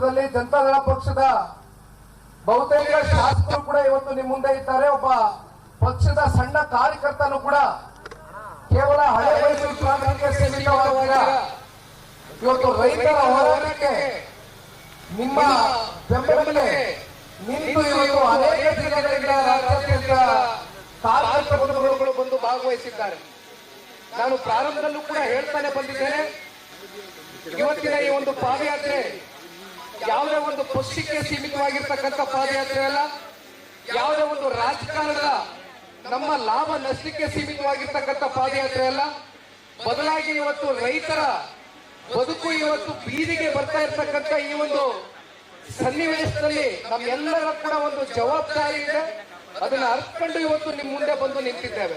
ನೇತೃತ್ವದಲ್ಲಿ ಜನತಾದಳ ಪಕ್ಷದ ಬಹುತೇಕ ಶಾಸಕರು ಕೂಡ ಇವತ್ತು ನಿಮ್ಮ ಮುಂದೆ ಇದ್ದಾರೆ. ಒಬ್ಬ ಪಕ್ಷದ ಸಣ್ಣ ಕಾರ್ಯಕರ್ತನು ಕೂಡ ಕೇವಲ ಹಳೆ ಮೈಸೂರು ಪ್ರಾಂತ್ಯಕ್ಕೆ ಸೀಮಿತವಾದ ಇವತ್ತು ರೈತರ ಹೋರಾಟಕ್ಕೆ ನಿಮ್ಮ ಬೆಂಬಲಕ್ಕೆ ನಿಂತು ಇವತ್ತು ಅನೇಕ ಜಿಲ್ಲೆಗಳಿಂದ ರಾಜ್ಯಾದ್ಯಂತ ಕಾರ್ಮಿಕ ಬಂಧುಗಳು ಬಂದು ಭಾಗವಹಿಸಿದ್ದಾರೆ. ನಾನು ಪ್ರಾರಂಭದಲ್ಲೂ ಕೂಡ ಹೇಳ್ತಾನೆ ಬಂದಿದ್ದೇನೆ, ಇವತ್ತಿನ ಈ ಒಂದು ಪಾದಯಾತ್ರೆ ಯಾವುದೇ ಒಂದು ಪಕ್ಷಕ್ಕೆ ಸೀಮಿತವಾಗಿರ್ತಕ್ಕಂಥ ಪಾದಯಾತ್ರೆ ಅಲ್ಲ, ಯಾವುದೇ ಒಂದು ರಾಜಕಾರಣದ ನಮ್ಮ ಲಾಭ ನಷ್ಟಕ್ಕೆ ಸೀಮಿತವಾಗಿರ್ತಕ್ಕಂಥ ಪಾದಯಾತ್ರೆ ಅಲ್ಲ. ಬದಲಾಗಿ ಇವತ್ತು ರೈತರ ಬದುಕು ಇವತ್ತು ಬೀದಿಗೆ ಬರ್ತಾ ಇರ್ತಕ್ಕಂಥ ಈ ಒಂದು ಸನ್ನಿವೇಶದಲ್ಲಿ ನಮ್ಮೆಲ್ಲರ ಕೂಡ ಒಂದು ಜವಾಬ್ದಾರಿ ಇದೆ. ಅದನ್ನ ಅರ್ಥಕೊಂಡು ಇವತ್ತು ನಿಮ್ ಮುಂದೆ ಬಂದು ನಿಂತಿದ್ದೇವೆ.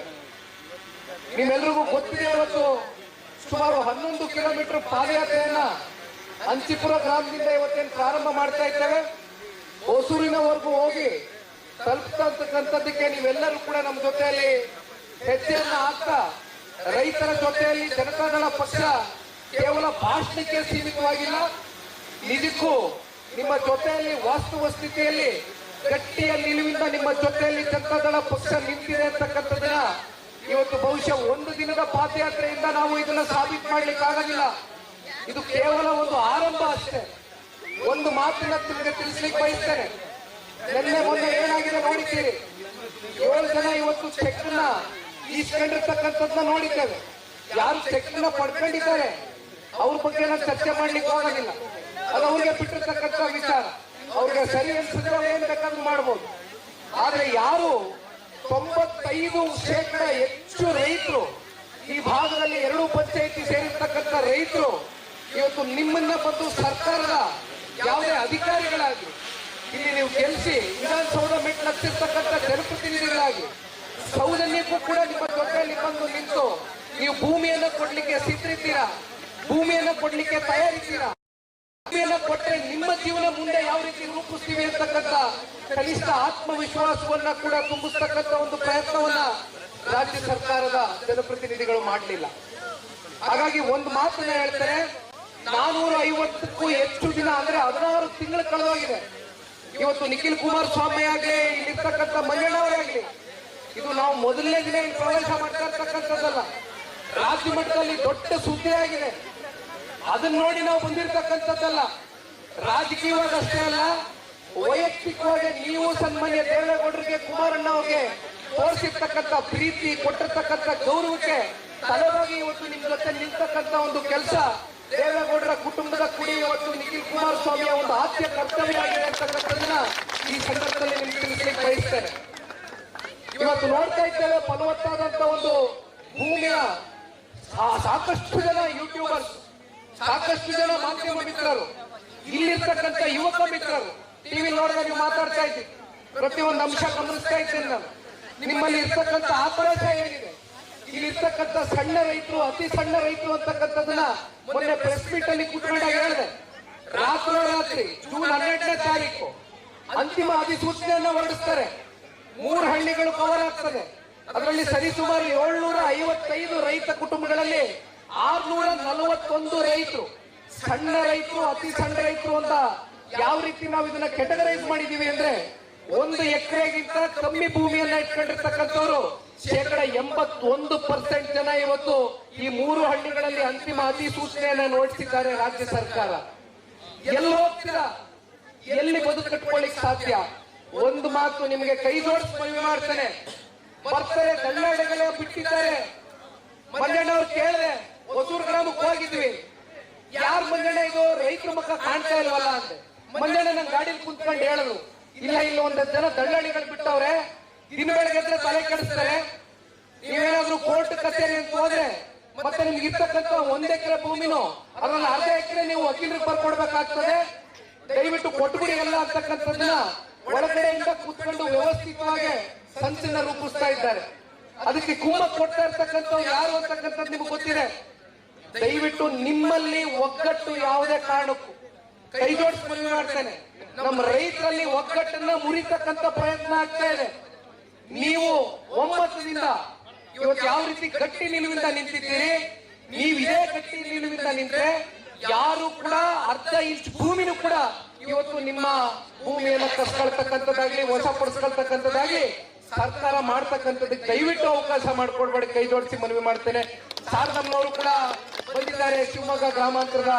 ನಿಮ್ಮೆಲ್ಲರಿಗೂ ಗೊತ್ತಿದೆ, ಇವತ್ತು ಸುಮಾರು 11 ಕಿಲೋಮೀಟರ್ ಪಾದಯಾತ್ರೆಯನ್ನ ಅಂಚಿಪುರ ಗ್ರಾಮದಿಂದ ಇವತ್ತೇನು ಪ್ರಾರಂಭ ಮಾಡ್ತಾ ಇದ್ದೇವೆ. ಹೊಸೂರಿನವರೆಗೂ ಹೋಗಿ ತಲುಪ್ತಕ್ಕಂಥದ್ದಕ್ಕೆ ನೀವೆಲ್ಲರೂ ಕೂಡ ನಮ್ಮ ಜೊತೆಯಲ್ಲಿ ಹೆಜ್ಜೆಯನ್ನ ಹಾಕ್ತಾ ರೈತರ ಜೊತೆಯಲ್ಲಿ ಜನತಾದಳ ಪಕ್ಷ ಕೇವಲ ಭಾಷಣಕ್ಕೆ ಸೀಮಿತವಾಗಿಲ್ಲ, ನಿಜಕ್ಕೂ ನಿಮ್ಮ ಜೊತೆಯಲ್ಲಿ ವಾಸ್ತವ ಸ್ಥಿತಿಯಲ್ಲಿ ಗಟ್ಟಿಯ ನಿಲುವಿಂದ ನಿಮ್ಮ ಜೊತೆಯಲ್ಲಿ ಜನತಾದಳ ಪಕ್ಷ ನಿಂತಿದೆ ಅಂತಕ್ಕಂಥದ್ದನ್ನ ಇವತ್ತು ಬಹುಶಃ ಒಂದು ದಿನದ ಪಾದಯಾತ್ರೆಯಿಂದ ನಾವು ಇದನ್ನ ಸಾಬೀತು ಮಾಡ್ಲಿಕ್ಕೆ ಆಗೋದಿಲ್ಲ. ಇದು ಕೇವಲ ಒಂದು ಆರಂಭ ಅಷ್ಟೇ. ಒಂದು ಮಾತಿನ ನಿಮಗೆ ತಿಳಿಸ್ಲಿಕ್ಕೆ ಬಯಸ್ತೇನೆ. ನಿನ್ನೆ ಮೊನ್ನೆ ಏನಾಗಿದೆ ನೋಡಿದ್ದೀರಿ, 7 ಜನ ಇವತ್ತು ಚೆಕ್ ನ ಈಸ್ಕೊಂಡಿರ್ತಕ್ಕಂಥದ್ದನ್ನ ನೋಡಿದ್ದೇವೆ. ಯಾರು ಚೆಕ್ ನ ಪಡ್ಕೊಂಡಿದ್ದಾರೆ ಅವ್ರ ಬಗ್ಗೆ ನಾವು ಚರ್ಚೆ ಮಾಡ್ಲಿಕ್ಕೆ ಹೋಗೋದಿಲ್ಲ, ಅದು ಅವ್ರಿಗೆ ಬಿಟ್ಟಿರ್ತಕ್ಕಂಥ ವಿಚಾರ. ಅವ್ರಿಗೆ ಸರಿ ಅನ್ಸಿದ್ರೆ ಏನ್ ಬೇಕಾದ್ರೂ ಮಾಡ್ಬೋದು. ಆದ್ರೆ ಯಾರು 95% ಹೆಚ್ಚು ರೈತರು ಈ ಭಾಗದಲ್ಲಿ 2 ಪಂಚಾಯಿತಿ ಸೇರಿರ್ತಕ್ಕಂಥ ರೈತರು ಇವತ್ತು ನಿಮ್ಮನ್ನ ಬಂದು ಸರ್ಕಾರದ ಯಾವುದೇ ಅಧಿಕಾರಿಗಳಾಗಿ ಇಲ್ಲಿ ನೀವು ಗೆಲ್ಲಿಸಿ ವಿಧಾನಸೌಧ ಮೆಟ್ಲು ಹತ್ತಿರ್ತಕ್ಕಂಥ ಜನಪ್ರತಿನಿಧಿಗಳಾಗಿ ಸೌಜನ್ಯಕ್ಕೂ ಕೂಡ ನಿಮ್ಮ ಜೊತೆಯಲ್ಲಿ ಬಂದು ನಿಂತು ನೀವು ಭೂಮಿಯನ್ನ ಕೊಡ್ಲಿಕ್ಕೆ ಸಿದ್ಧರಿದ್ದೀರಾ, ಭೂಮಿಯನ್ನ ಕೊಡ್ಲಿಕ್ಕೆ ತಯಾರಿದ್ದೀರಾ. ಭೂಮಿಯನ್ನ ಕೊಟ್ಟರೆ ನಿಮ್ಮ ಜೀವನ ಮುಂದೆ ಯಾವ ರೀತಿ ರೂಪಿಸ್ತೀವಿ ಅಂತಕ್ಕಂಥ ಕನಿಷ್ಠ ಆತ್ಮವಿಶ್ವಾಸವನ್ನ ಕೂಡ ತುಂಬಿಸ್ತಕ್ಕಂಥ ಒಂದು ಪ್ರಯತ್ನವನ್ನ ರಾಜ್ಯ ಸರ್ಕಾರದ ಜನಪ್ರತಿನಿಧಿಗಳು ಮಾಡಲಿಲ್ಲ. ಹಾಗಾಗಿ ಒಂದು ಮಾತನ್ನ ಹೇಳ್ತಾರೆ, 450ಕ್ಕೂ ಹೆಚ್ಚು ದಿನ ಅಂದ್ರೆ 16 ತಿಂಗಳು ಕಳೆದೋಗಿದೆ. ಇವತ್ತು ನಿಖಿಲ್ ಕುಮಾರಸ್ವಾಮಿ ಆಗಲಿ, ಇಲ್ಲಿರ್ತಕ್ಕಂಥ ಮಂಜಣ್ಣವರಾಗಲಿ, ಇದು ನಾವು ಮೊದಲನೇ ದಿನ ಪ್ರವೇಶ ಮಾಡ್ತಾ ಇರ್ತಕ್ಕಂಥದ್ದಲ್ಲ, ರಾಜ್ಯ ಮಟ್ಟದಲ್ಲಿ ದೊಡ್ಡ ಸುದ್ದಿ ಆಗಿದೆ. ಅದನ್ನ ನೋಡಿ ನಾವು ಬಂದಿರತಕ್ಕಂಥದ್ದಲ್ಲ. ರಾಜಕೀಯವಾಗಿ ಅಷ್ಟೇ ಅಲ್ಲ, ವೈಯಕ್ತಿಕವಾಗಿ ನೀವು ಸನ್ಮಾನ್ಯ ದೇವೇಗೌಡರಿಗೆ, ಕುಮಾರಣ್ಣ ಅವರಿಗೆ ತೋರಿಸಿರ್ತಕ್ಕಂಥ ಪ್ರೀತಿ, ಕೊಟ್ಟಿರ್ತಕ್ಕಂಥ ಗೌರವಕ್ಕೆ ತಲೆಬಾಗಿ ಇವತ್ತು ನಿಮ್ ಜೊತೆ ನಿಂತಕ್ಕಂಥ ಒಂದು ಕೆಲಸ ದೇವೇಗೌಡರ ಕುಟುಂಬದ ಕುಡಿ ಇವತ್ತು ನಿಖಿಲ್ ಕುಮಾರಸ್ವಾಮಿಯ ಒಂದು ಆದ್ಯ ಕರ್ತವ್ಯ ಆಗಿದೆ ಅಂತಕ್ಕಂಥದ್ದನ್ನ ಈ ಸಂದರ್ಭದಲ್ಲಿ ನಿಮ್ಗೆ ತಿಳಿಸ್ಲಿಕ್ಕೆ ಬಯಸ್ತೇನೆ. ಇವತ್ತು ನೋಡ್ತಾ ಇದ್ದೇವೆ, ಫಲವತ್ತಾದಂತ ಒಂದು ಭೂಮಿಯ ಸಾಕಷ್ಟು ಜನ ಯೂಟ್ಯೂಬರ್ಸ್, ಸಾಕಷ್ಟು ಜನ ಮಾಧ್ಯಮ ಮಿತ್ರರು, ಇಲ್ಲಿರ್ತಕ್ಕಂಥ ಯುವಕ ಮಿತ್ರರು ಟಿವಿ ನೋಡಿದ್ರೆ ನೀವು ಮಾತಾಡ್ತಾ ಇದ್ದೀವಿ, ಪ್ರತಿಯೊಂದು ಅಂಶ ಗಮನಿಸ್ತಾ ಇದ್ದೇನೆ ನಾನು. ನಿಮ್ಮಲ್ಲಿ ಇರ್ತಕ್ಕಂಥ ಆಕ್ರೋಶ ಏನಿದೆ, ಇಲ್ಲಿರ್ತಕ್ಕಂಥ ಸಣ್ಣ ರೈತರು, ಅತಿ ಸಣ್ಣ ರೈತರು ಅಂತಕ್ಕಂಥದ್ದನ್ನ ಮೊನ್ನೆ ಪ್ರೆಸ್ ಮೀಟ್ ಅಲ್ಲಿ ಕೂತ್ಕೊಂಡಾಗ ಹೇಳಿದೆ. ರಾತ್ರೋರಾತ್ರಿ ಜೂನ್ 12ನೇ ತಾರೀಕು ಅಂತಿಮ ಅಧಿಸೂಚನೆಯನ್ನ ಹೊರಡಿಸ್ತಾರೆ. 3 ಹಳ್ಳಿಗಳು ಕವರ್ ಆಗ್ತದೆ. ಅದರಲ್ಲಿ ಸರಿಸುಮಾರು 755 ರೈತ ಕುಟುಂಬಗಳಲ್ಲಿ 641 ರೈತರು, ಸಣ್ಣ ರೈತರು, ಅತಿ ಸಣ್ಣ ರೈತರು ಅಂತ ಯಾವ ರೀತಿ ನಾವು ಇದನ್ನ ಕೆಟಗರೈಸ್ ಮಾಡಿದೀವಿ ಅಂದ್ರೆ, 1 ಎಕರೆಗಿಂತ ಕಮ್ಮಿ ಭೂಮಿಯನ್ನ ಇಟ್ಕೊಂಡಿರ್ತಕ್ಕಂಥವ್ರು 81% ಜನ ಇವತ್ತು ಈ 3 ಹಳ್ಳಿಗಳಲ್ಲಿ ಅಂತಿಮ ಅಧಿಸೂಚನೆಯನ್ನ ನೋಡಿಸಿದ್ದಾರೆ ರಾಜ್ಯ ಸರ್ಕಾರ. ಎಲ್ಲಿ ಹೋಗ್ತೀರಾ, ಎಲ್ಲಿ ಬದುಕು ಕಟ್ಕೊಳ್ಳಿಕ್ ಸಾಧ್ಯ? ಒಂದು ಮಾತು ನಿಮಗೆ ಕೈ ಜೋಡಿಸಿ ಮನವಿ ಮಾಡ್ತೇನೆ, ಬರ್ತಾರೆ ದಳ್ಳಾಳಿಗಳೇ ಬಿಟ್ಟಿದ್ದಾರೆ. ಮಂಜಣ್ಣವ್ರು ಕೇಳಿದೆ, ಹೊಸೂರು ಗ್ರಾಮಕ್ಕೆ ಹೋಗಿದ್ವಿ, ಯಾರು ಮಂಜಣ್ಣ ಇದು ರೈತರ ಮುಖ ಕಾಣ್ತಾ ಇಲ್ವಲ್ಲ ಅಂತೆ. ಮಂಜಣ್ಣ ನನ್ನ ಗಾಡಿಲಿ ಕುಂತ್ಕೊಂಡು ಹೇಳಿದ್ರು, ಇಲ್ಲ ಇಲ್ಲ 1 ಜನ ದಳ್ಳಾಳಿಗಳು ಬಿಟ್ಟವ್ರೆ, ದಿನ ಬೆಳಗ್ಗೆ ತಲೆ ಕೆಡಿಸ್ತಾರೆ. ನೀವೇನಾದ್ರೂ ಕೋರ್ಟ್ ಕಚೇರಿ ಅಂತ ಹೋದ್ರೆ ಮತ್ತೆ ನಿಮ್ಗೆ ಇರ್ತಕ್ಕಂಥ 1 ಎಕರೆ ಭೂಮಿನೂ ಅದರಲ್ಲಿ ಅರ್ಧ ಎಕರೆ ನೀವು ವಕೀಲರಿಗೆ ಬರ್ಕೊಡ್ಬೇಕಾಗ್ತದೆ, ದಯವಿಟ್ಟು ಕೊಟ್ಬಿಡಿ ಎಲ್ಲ ಅಂತಕ್ಕಂಥದ್ದನ್ನ ಒಳಗಡೆಯಿಂದ ಕೂತ್ಕೊಂಡು ವ್ಯವಸ್ಥಿತವಾಗಿ ಸಂಚನ್ನ ರೂಪಿಸ್ತಾ ಇದ್ದಾರೆ. ಅದಕ್ಕೆ ಕುಮ್ಮಕ್ ಕೊಡ್ತಾ ಇರ್ತಕ್ಕಂಥವ್ರು ಯಾರು ಅಂತಕ್ಕಂಥದ್ದು ನಿಮ್ಗೆ ಗೊತ್ತಿದೆ. ದಯವಿಟ್ಟು ನಿಮ್ಮಲ್ಲಿ ಒಗ್ಗಟ್ಟು ಯಾವುದೇ ಕಾರಣಕ್ಕೂ, ಕೈ ಜೋಡಿಸಿ ಮನವಿ ಮಾಡ್ತೇನೆ, ನಮ್ಮ ರೈತರಲ್ಲಿ ಒಗ್ಗಟ್ಟನ್ನ ಮುರಿತಕ್ಕಂಥ ಪ್ರಯತ್ನ ಆಗ್ತಾ ಇದೆ. ನೀವು ಒಮ್ಮತದಿಂದ ಇವತ್ತು ಯಾವ ರೀತಿ ಗಟ್ಟಿ ನಿಲುವಿಂದ ನಿಂತಿದ್ದೀರಿ, ನೀವು ಇದೇ ಗಟ್ಟಿ ನಿಲುವಿಂದ ನಿಂತ್ರೆ ಯಾರು ಕೂಡ ಅರ್ಧ ಇಂಚ್ ಭೂಮಿನೂ ಕೂಡ ಇವತ್ತು ನಿಮ್ಮ ಭೂಮಿಯನ್ನ ಕಸ್ಕೊಳ್ತಕ್ಕಂಥದ್ದಾಗ್ಲಿ ವಶಪಡಿಸ್ಕೊಳ್ತಕ್ಕಂಥದ್ದಾಗ್ಲಿ ಸರ್ಕಾರ ಮಾಡ್ತಕ್ಕಂಥದ್ದಕ್ಕೆ ದಯವಿಟ್ಟು ಅವಕಾಶ ಮಾಡಿಕೊಡ್ಬೇಡಿ, ಕೈ ಜೋಡಿಸಿ ಮನವಿ ಮಾಡ್ತೇನೆ. ಶಾರದಮ್ಮನವರು ಕೂಡ ಬಂದಿದ್ದಾರೆ, ಶಿವಮೊಗ್ಗ ಗ್ರಾಮಾಂತರದ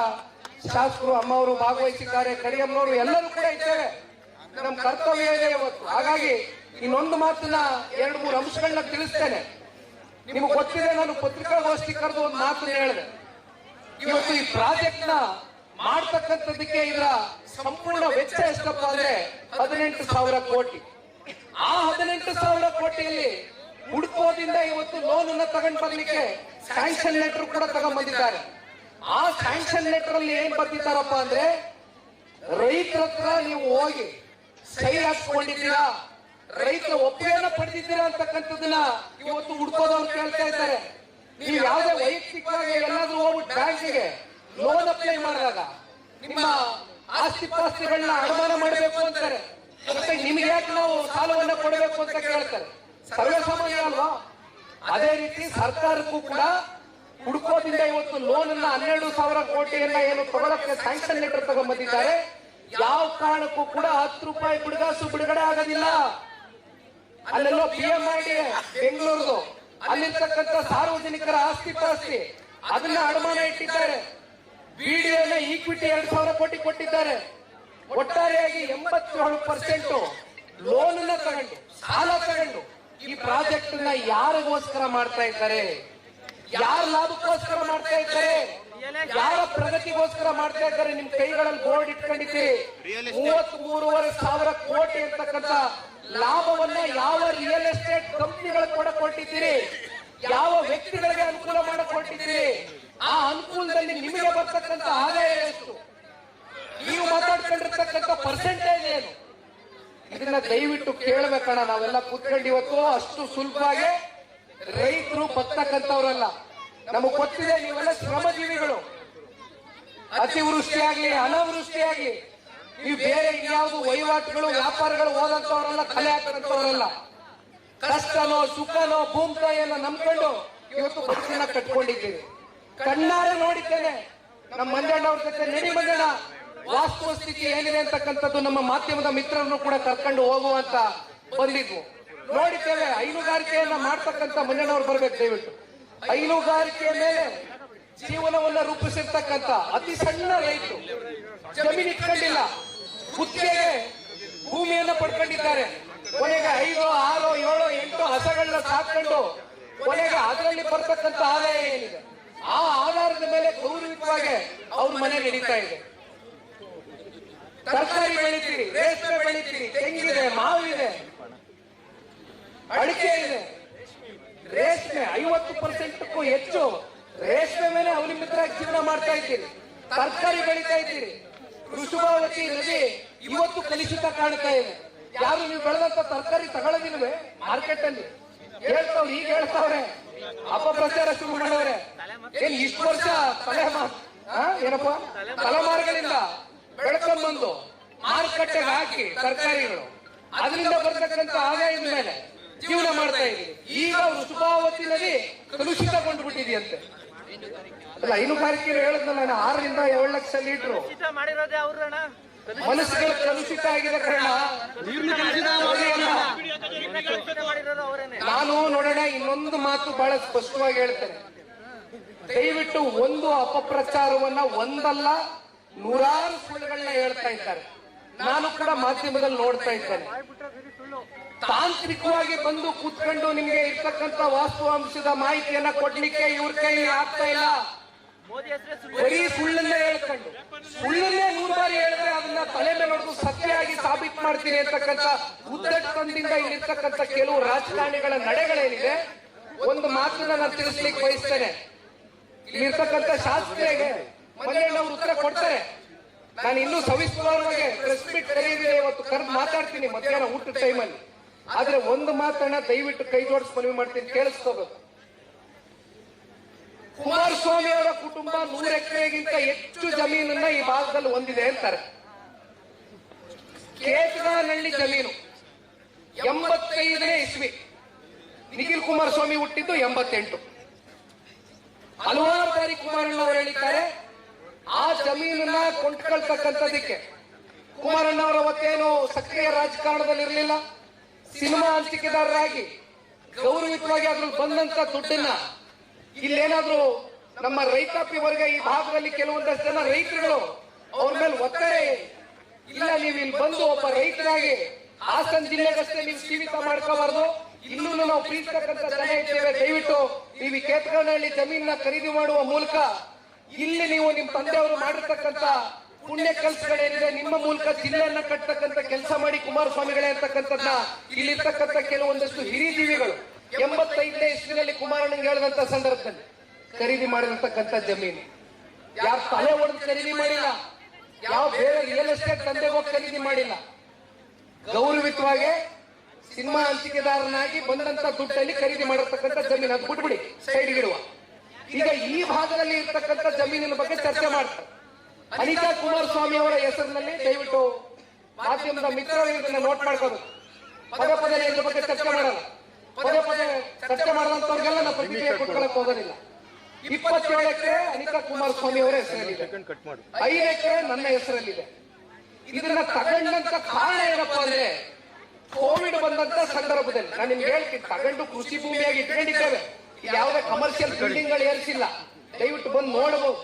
ಶಾಸಕರು ಅಮ್ಮವರು ಭಾಗವಹಿಸಿದ್ದಾರೆ, ಕರಿಯಮ್ಮನವರು ಎಲ್ಲರೂ ಕೂಡ ಇದ್ದೇವೆ. ನಮ್ಮ ಕರ್ತವ್ಯ ಇದೆ ಇವತ್ತು. ಹಾಗಾಗಿ ಇನ್ನೊಂದು ಮಾತನ್ನ 2-3 ಅಂಶಗಳನ್ನ ತಿಳಿಸ್ತೇನೆ. ನಿಮಗೆ ಗೊತ್ತಿದೆ, ನಾನು ಪತ್ರಿಕಾಗೋಷ್ಠಿ ಕರೆದು ಒಂದು ಮಾತನ್ನ ಹೇಳಿದೆ. ಇವತ್ತು ಈ ಪ್ರಾಜೆಕ್ಟ್ ನ ಮಾಡ್ತಕ್ಕಂಥದ್ದಕ್ಕೆ ಇದರ ಸಂಪೂರ್ಣ ವೆಚ್ಚ ಎಷ್ಟಪ್ಪ ಅಂದ್ರೆ 18,000 ಕೋಟಿ. ಆ 18,000 ಕೋಟಿಯಲ್ಲಿ ಹುಡುಕೋದಿಂದ ಇವತ್ತು ಲೋನ್ ಅನ್ನ ತಗೊಂಡ್ ಬರ್ಲಿಕ್ಕೆ ಸ್ಯಾಂಕ್ಷನ್ ಲೆಟರ್ ಕೂಡ ತಗೊಂಡ್ ಬಂದಿದ್ದಾರೆ. ಆ ಸ್ಯಾಂಕ್ಷನ್ ಲೆಟರ್ ಅಲ್ಲಿ ಏನ್ ಬರ್ತಿದ್ದಾರಪ್ಪ ಅಂದ್ರೆ, ರೈತರ ಹತ್ರ ನೀವು ಹೋಗಿ ಸಹಿ ಹಾಕ್ಸ್ಕೊಂಡಿದ್ದೀರಾ, ರೈತರ ಒಪ್ಪಿಗೆಯನ್ನ ಪಡೆದಿದ್ದೀರಾ ಅಂತಕ್ಕಂಥದ್ದನ್ನ ಇವತ್ತು ಹುಡ್ಕೋದವ್ರು ಕೇಳ್ತಾ ಇದ್ದಾರೆ. ನೀವು ಯಾವುದೇ ವೈಯಕ್ತಿಕವಾಗಿ ಎಲ್ಲಾದ್ರೂ ಹೋಗ್ಬಿಟ್ಟು ಬ್ಯಾಂಕಿಗೆ ಲೋನ್ ಅಪ್ಲೈ ಮಾಡಿದಾಗ ನಿಮ್ಮ ಆಸ್ತಿ ಪಾಸ್ತಿಗಳನ್ನ ಅನುಮಾನ ಮಾಡಬೇಕು ಅಂತಾರೆ. ಮತ್ತೆ ನಿಮ್ಗೆ ಯಾಕೆ ನಾವು ಸಾಲವನ್ನ ಕೊಡಬೇಕು ಅಂತ ಕೇಳ್ತಾರೆ. ಸರ್ವೇ ಸಾಮಾನ್ಯ ಅಲ್ವಾ? ಅದೇ ರೀತಿ ಸರ್ಕಾರಕ್ಕೂ ಕೂಡ ಹುಡುಕೋದಿಂದ ಇವತ್ತು ಲೋನ್ ಅನ್ನ 12,000 ಕೋಟಿಯನ್ನ ಏನು ತಗೊಳಕ್ಕೆ ಸ್ಯಾಂಕ್ಷನ್ ಲೆಟರ್ ತಗೊಂಡ್ಬಂದಿದ್ದಾರೆ. ಯಾವ ಕಾರಣಕ್ಕೂ ಕೂಡ 10 ರೂಪಾಯಿ ಬಿಡುಗಾಸು ಬಿಡುಗಡೆ ಆಗೋದಿಲ್ಲ. ಅಲ್ಲೆಲ್ಲೋ PMID ಬೆಂಗಳೂರು ಅಲ್ಲಿರ್ತಕ್ಕಂಥ ಸಾರ್ವಜನಿಕರ ಆಸ್ತಿ ಪಾಸ್ತಿ ಅದನ್ನ ಅಡಮಾನ ಇಟ್ಟಿದ್ದಾರೆ. BDO ಈಕ್ವಿಟಿ 2,000 ಕೋಟಿ ಕೊಟ್ಟಿದ್ದಾರೆ. ಒಟ್ಟಾರೆಯಾಗಿ 87% ಲೋನ್ ಅನ್ನ ತಗೊಂಡು ಸಾಲ ತಗೊಂಡು ಈ ಪ್ರಾಜೆಕ್ಟ್ ನ ಯಾರಿಗೋಸ್ಕರ ಮಾಡ್ತಾ ಇದ್ದಾರೆ, ಯಾರ ಲಾಭಕ್ಕೋಸ್ಕರ ಮಾಡ್ತಾ ಇದ್ದಾರೆ, ಯಾರ ಪ್ರಗತಿಗೋಸ್ಕರ ಮಾಡ್ತಾ ಇದ್ದಾರೆ? ನಿಮ್ ಕೈಗಳಲ್ಲಿ ಬೋರ್ಡ್ ಇಟ್ಕೊಂಡಿದ್ದೀರಿ. 33,500 ಕೋಟಿ ಅಂತಕ್ಕಂಥ ಲಾಭವನ್ನ ಯಾವ ರಿಯಲ್ ಎಸ್ಟೇಟ್ ಕಂಪನಿಗಳು ಕೂಡ ಕೊಟ್ಟಿದ್ದೀರಿ, ಯಾವ ವ್ಯಕ್ತಿಗಳಿಗೆ ಅನುಕೂಲ ಮಾಡಿಕೊಟ್ಟಿದ್ದೀರಿ. ಆ ಅನುಕೂಲದಲ್ಲಿ ನಿಮಗೆ ಬರ್ತಕ್ಕಂಥ ಆದಾಯ ಎಷ್ಟು, ನೀವು ಮಾತಾಡ್ಕೊಂಡಿರ್ತಕ್ಕಂಥ ಪರ್ಸೆಂಟೇಜ್ ಏನು, ಇದನ್ನ ದಯವಿಟ್ಟು ಕೇಳಬೇಕಣ್ಣ. ನಾವೆಲ್ಲ ಕೂತ್ಕೊಂಡು ಇವತ್ತು ಅಷ್ಟು ಸುಲಭವಾಗಿ ರೈತರು ಬರ್ತಕ್ಕಂಥವ್ರಲ್ಲ. ನಮಗ್ ಗೊತ್ತಿದೆ, ನೀವೆಲ್ಲ ಶ್ರಮಜೀವಿಗಳು. ಅತಿವೃಷ್ಟಿ ಆಗ್ಲಿ ಅನಾವೃಷ್ಟಿ ಆಗ್ಲಿ ನೀವು ಬೇರೆ ಇನ್ಯಾವುದು ವಹಿವಾಟುಗಳು ವ್ಯಾಪಾರಗಳು ಹೋದಂತವರಲ್ಲ, ಕಲೆ ಹಾಕಂತವರಲ್ಲ. ಕಷ್ಟನೋ ಸುಖನೋ ಭೂಮಿತಾಯಿಯನ್ನ ನಂಬ್ಕೊಂಡು ಇವತ್ತು ಬದುಕನ್ನ ಕಟ್ಕೊಂಡಿದ್ದೀವಿ. ಕಣ್ಣಾರೆ ನೋಡಿದ್ದೇನೆ. ನಮ್ಮ ಮಂಜಣ್ಣವ್ರ ಜೊತೆ ನಡಿ ಮಂಜಣ್ಣ ವಾಸ್ತವ ಸ್ಥಿತಿ ಏನಿದೆ ಅಂತಕ್ಕಂಥದ್ದು ನಮ್ಮ ಮಾಧ್ಯಮದ ಮಿತ್ರರನ್ನು ಕೂಡ ಕರ್ಕೊಂಡು ಹೋಗುವಂತ ಬಂದಿದ್ವು. ನೋಡಿದ್ದೇವೆ. ಹೈನುಗಾರಿಕೆಯನ್ನ ಮಾಡ್ತಕ್ಕಂಥ ಮಂಜಣ್ಣವ್ರು ಬರ್ಬೇಕು ದಯವಿಟ್ಟು. ಹೈನುಗಾರಿಕೆಯ ಮೇಲೆ ಜೀವನವನ್ನ ರೂಪಿಸಿರ್ತಕ್ಕಂಥ ಅತಿ ಸಣ್ಣ ರೈತರು, ಜಮೀನು ಇಟ್ಕೊಂಡಿಲ್ಲ, ಗುತ್ತಿಗೆಗೆ ಭೂಮಿಯನ್ನ ಪಡ್ಕೊಂಡಿದ್ದಾರೆ. ಕೊನೆಗೆ 5, 6, 7, 8 ಹಸಗಳನ್ನ ಸಾಕೊಂಡು ಕೊನೆಗೆ ಅದರಲ್ಲಿ ಬರ್ತಕ್ಕಂಥ ಆದಾಯ ಏನಿದೆ ಆ ಆಧಾರದ ಮೇಲೆ ಗೌರವಿತವಾಗಿ ಅವ್ರ ಮನೆ ನಡೀತಾ ಇದೆ. ತರಕಾರಿ ಬೆಳಿತೀರಿ, ರೇಷ್ಮೆ ಬೆಳಿತೀರಿ, ತೆಂಗಿದೆ, ಮಾವಿದೆ, ಅಡಿಕೆ ಇದೆ. ರೇಷ್ಮೆ 50%ಕ್ಕೂ ಹೆಚ್ಚು ರೇಷ್ಮೆ ಮೇಲೆ ಅವಲಂಬಿತರಾಗಿ ಜೀವನ ಮಾಡ್ತಾ ಇದ್ದೀರಿ. ತರಕಾರಿ ಬೆಳೀತಾ ಇದ್ದೀರಿ. ಕೃಷಿಭಾವತಿ ನದಿ ಇವತ್ತು ಕಲುಷಿತ ಕಾಣ್ತಾ ಇದೆ. ಯಾರು ನೀವು ಬೆಳೆದಂತ ತರಕಾರಿ ತಗೊಳ್ಳೋದಿಲ್ವೇ ಮಾರ್ಕೆಟ್ ಅಲ್ಲಿ? ಹೇಳ್ತಾವ್ರು, ಈಗ ಹೇಳ್ತಾವ್ರೆ, ಅಪಪ್ರಚಾರ ಶುರು ಮಾಡವ್ರೆ. ಏನ್ ಇಷ್ಟು ವರ್ಷ ಏನಪ್ಪಾ ತಲೆಮಾರುಗಳಿಂದ ಬೆಳ್ಕೊಂಡ್ ಬಂದು ಮಾರುಕಟ್ಟೆಗೆ ಹಾಕಿ ತರಕಾರಿಗಳು ಅದರಿಂದ ಬರ್ತಕ್ಕಂಥ ಆದಾಯದ ಮೇಲೆ ಜೀವನ ಮಾಡ್ತಾ ಇದ್ದೀವಿ. ಈಗ ವೃಷಭಾವತಿ ನದಿ ಕಲುಷಿತಗೊಂಡು ಬಿಟ್ಟಿದೆಯಂತೆ. ಅಲ್ಲ, ಹೈನುಗಾರಿಕೆ ಹೇಳಿದ್ನಲ್ಲ, 6 ರಿಂದ 7 ಲಕ್ಷ ಲೀಟರ್ ಮನಸ್ಸುಗಳು ಕಲುಷಿತ ಆಗಿದೆ ಕಾರಣ. ನಾನು ನೋಡೋಣ, ಇನ್ನೊಂದು ಮಾತು ಬಹಳ ಸ್ಪಷ್ಟವಾಗಿ ಹೇಳ್ತೇನೆ. ದಯವಿಟ್ಟು ಒಂದು ಅಪಪ್ರಚಾರವನ್ನ ಒಂದಲ್ಲ 100 ಸುಳ್ಳುಗಳನ್ನ ಹೇಳ್ತಾ ಇದ್ದಾರೆ. ನಾನು ಕೂಡ ಮಾಧ್ಯಮದಲ್ಲಿ ನೋಡ್ತಾ ಇದ್ದೇನೆ. ತಾಂತ್ರಿಕವಾಗಿ ಬಂದು ಕೂತ್ಕೊಂಡು ನಿಮ್ಗೆ ಇರ್ತಕ್ಕಂಥ ವಾಸ್ತವಾಂಶದ ಮಾಹಿತಿಯನ್ನ ಕೊಡ್ಲಿಕ್ಕೆ ಇವ್ರ ಕೈಲಿ ಆಗ್ತಾ ಇಲ್ಲ. ಬರೀ ಸುಳ್ಳನ್ನೇ ಹೇಳ್ಕೊಂಡು ಸುಳ್ಳನ್ನೇ 100 ಬಾರಿ ಹೇಳಿದ್ರೆ ಅದನ್ನ ತಲೆ ಮೇಲೆ ಹೊಡೆದು ಸತ್ಯವಾಗಿ ಸಾಬೀತು ಮಾಡ್ತೀನಿ ಅಂತಕ್ಕಂಥ ಉದ್ದಟದಿಂದ ಇಲ್ಲಿರ್ತಕ್ಕಂಥ ಕೆಲವು ರಾಜಕಾರಣಿಗಳ ನಡೆಗಳೇನಿದೆ, ಒಂದು ಮಾತನ್ನ ನಾನು ತಿಳಿಸ್ಲಿಕ್ಕೆ ಬಯಸ್ತೇನೆ. ಇಲ್ಲಿರ್ತಕ್ಕಂಥ ಶಾಸ್ತ್ರಿಗೆ ಮಂಜಣ್ಣವ್ರು ಉತ್ತರ ಕೊಡ್ತಾರೆ. ನಾನು ಇನ್ನೂ ಸವಿಸ್ತಾರವಾಗಿ ಪ್ರೆಸ್ ಮೀಟ್ ಕರೆಯಿದ್ರೆ ಇವತ್ತು ಕರೆದು ಮಾತಾಡ್ತೀನಿ ಮಧ್ಯಾಹ್ನ ಊಟದ ಟೈಮಲ್ಲಿ. ಆದ್ರೆ ಒಂದು ಮಾತನ್ನ ದಯವಿಟ್ಟು ಕೈ ಜೋಡಿಸಿ ಮನವಿ ಮಾಡ್ತೀನಿ, ಕೇಳಿಸ್ಕೋಬೇಕು. ಕುಮಾರಸ್ವಾಮಿ ಅವರ ಕುಟುಂಬ 100 ಎಕರೆಗಿಂತ ಹೆಚ್ಚು ಜಮೀನನ್ನ ಈ ಭಾಗದಲ್ಲಿ ಹೊಂದಿದೆ ಅಂತಾರೆ. ಕೇತಗಾನಹಳ್ಳಿ ಜಮೀನು 85ನೇ ಇಸ್ವಿ, ನಿಖಿಲ್ ಕುಮಾರಸ್ವಾಮಿ ಹುಟ್ಟಿದ್ದು 88. ಹಲವಾರು ಬಾರಿ ಕುಮಾರಣ್ಣ ಅವರು ಹೇಳಿದ್ದಾರೆ ಆ ಜಮೀನನ್ನ ಕೊಂಡ್ಕೊಳ್ತಕ್ಕಂಥದಕ್ಕೆ ಕುಮಾರಣ್ಣವರ ಅವತ್ತೇನು ಸಕ್ರಿಯ ರಾಜಕಾರಣದಲ್ಲಿ ಇರಲಿಲ್ಲ. ಸಿನಿಮಾ ಹಂಚಿಕೆದಾರರಾಗಿ ಗೌರವಿತವಾಗಿ ಅದ್ರಲ್ಲಿ ಬಂದಂತ ದುಡ್ಡನ್ನ ಇಲ್ಲೇನಾದ್ರೂ ನಮ್ಮ ರೈತಾಪಿ ವರ್ಗ ಈ ಭಾಗದಲ್ಲಿ ಕೆಲವೊಂದಷ್ಟು ಜನ ರೈತರುಗಳು ಅವ್ರ ಮೇಲೆ ಒತ್ತಾಯ ಇಲ್ಲ, ನೀವು ಇಲ್ಲಿ ಬಂದು ಒಬ್ಬ ರೈತರಾಗಿ ಹಾಸನ ಜಿಲ್ಲೆಗಷ್ಟೇ ನೀವು ಸೀಮಿತ ಮಾಡ್ಕೋಬಾರ್ದು, ಇನ್ನೂ ನಾವು ಪ್ರೀತಿಸ್ತಕ್ಕಂಥ ಜನ ಇದ್ದೇವೆ, ದಯವಿಟ್ಟು ನೀವು ಈ ಕೇತಗನಹಳ್ಳಿ ಜಮೀನನ್ನ ಖರೀದಿ ಮಾಡುವ ಮೂಲಕ ಇಲ್ಲಿ ನೀವು ನಿಮ್ಮ ತಂದೆಯವರು ಮಾಡಿರ್ತಕ್ಕಂಥ ಪುಣ್ಯ ಕೆಲಸಗಳೇನಿದೆ ನಿಮ್ಮ ಮೂಲಕ ಜಿಲ್ಲೆಯನ್ನ ಕಟ್ಟತಕ್ಕಂಥ ಕೆಲಸ ಮಾಡಿ ಕುಮಾರಸ್ವಾಮಿಗಳೇ ಅಂತಕ್ಕಂಥದ್ದನ್ನ ಇಲ್ಲಿರ್ತಕ್ಕಂಥ ಕೆಲವೊಂದಷ್ಟು ಹಿರಿಜೀವಿಗಳು 85ನೇ ಇಸ್ವಿನಲ್ಲಿ ಕುಮಾರಣ್ಣಂಗೆ ಹೇಳಿದಂತ ಸಂದರ್ಭದಲ್ಲಿ ಖರೀದಿ ಮಾಡಿರ್ತಕ್ಕಂಥ ಜಮೀನು ಯಾರು ತಲೆ ಹೊಡೆದು ಖರೀದಿ ಮಾಡಿಲ್ಲ, ಯಾವ ಬೇರೆ ರಿಯಲ್ ಎಸ್ಟೇಟ್ ತಂದೆಗೆ ಹೋಗಿ ಖರೀದಿ ಮಾಡಿಲ್ಲ. ಗೌರವಿತವಾಗಿ ಸಿನಿಮಾ ಹಂಚಿಕೆದಾರನಾಗಿ ಬಂದಂತ ದುಡ್ಡಲ್ಲಿ ಖರೀದಿ ಮಾಡಿರ್ತಕ್ಕಂಥ ಜಮೀನು. ಅದು ಬಿಟ್ಬಿಡಿ, ಸೈಡ್ಗಿಡುವ. ಈಗ ಈ ಭಾಗದಲ್ಲಿ ಇರ್ತಕ್ಕಂಥ ಜಮೀನಿನ ಬಗ್ಗೆ ಚರ್ಚೆ ಮಾಡ್ತಾರೆ. ಅನಿತಾ ಕುಮಾರಸ್ವಾಮಿ ಅವರ ಹೆಸರಿನಲ್ಲಿ ದಯವಿಟ್ಟು ಮಾಧ್ಯಮದ ಮಿತ್ರರು ಇದನ್ನ ನೋಟ್ ಮಾಡ್ಕೋಬೇಕು. ಪದೇ ಪದೇ ಇದ್ರ ಬಗ್ಗೆ ಚರ್ಚೆ ಮಾಡಲ್ಲ, ಪದೇ ಪದೇ ಚರ್ಚೆ ಮಾಡದಂತವ್ರಿಗೆಲ್ಲ ನಾವು ಪ್ರತಿಕ್ರಿಯೆ ಕೊಟ್ಕೊಳಕ್ ಹೋಗೋದಿಲ್ಲ. 27 ಎಕರೆ ಅನಿತಾ ಕುಮಾರಸ್ವಾಮಿ ಅವರ ಹೆಸರಲ್ಲಿದೆ, 5 ಎಕರೆ ನನ್ನ ಹೆಸರಲ್ಲಿದೆ. ಇದನ್ನ ತಗೊಂಡಂತ ಕಾರಣ ಏನಪ್ಪಾ ಅಂದ್ರೆ ಕೋವಿಡ್ ಬಂದಂತ ಸಂದರ್ಭದಲ್ಲಿ ನಾನು ನಿಮ್ಗೆ ಹೇಳ್ತೀನಿ, ತಗೊಂಡು ಕೃಷಿ ಭೂಮಿಯಾಗಿ ಇಟ್ಕೊಂಡಿದ್ದೇವೆ, ಯಾವುದೇ ಕಮರ್ಷಿಯಲ್ ಬಿಲ್ಡಿಂಗ್ ಗಳು ಏರಿಸಿಲ್ಲ, ದಯವಿಟ್ಟು ಬಂದು ನೋಡಬಹುದು.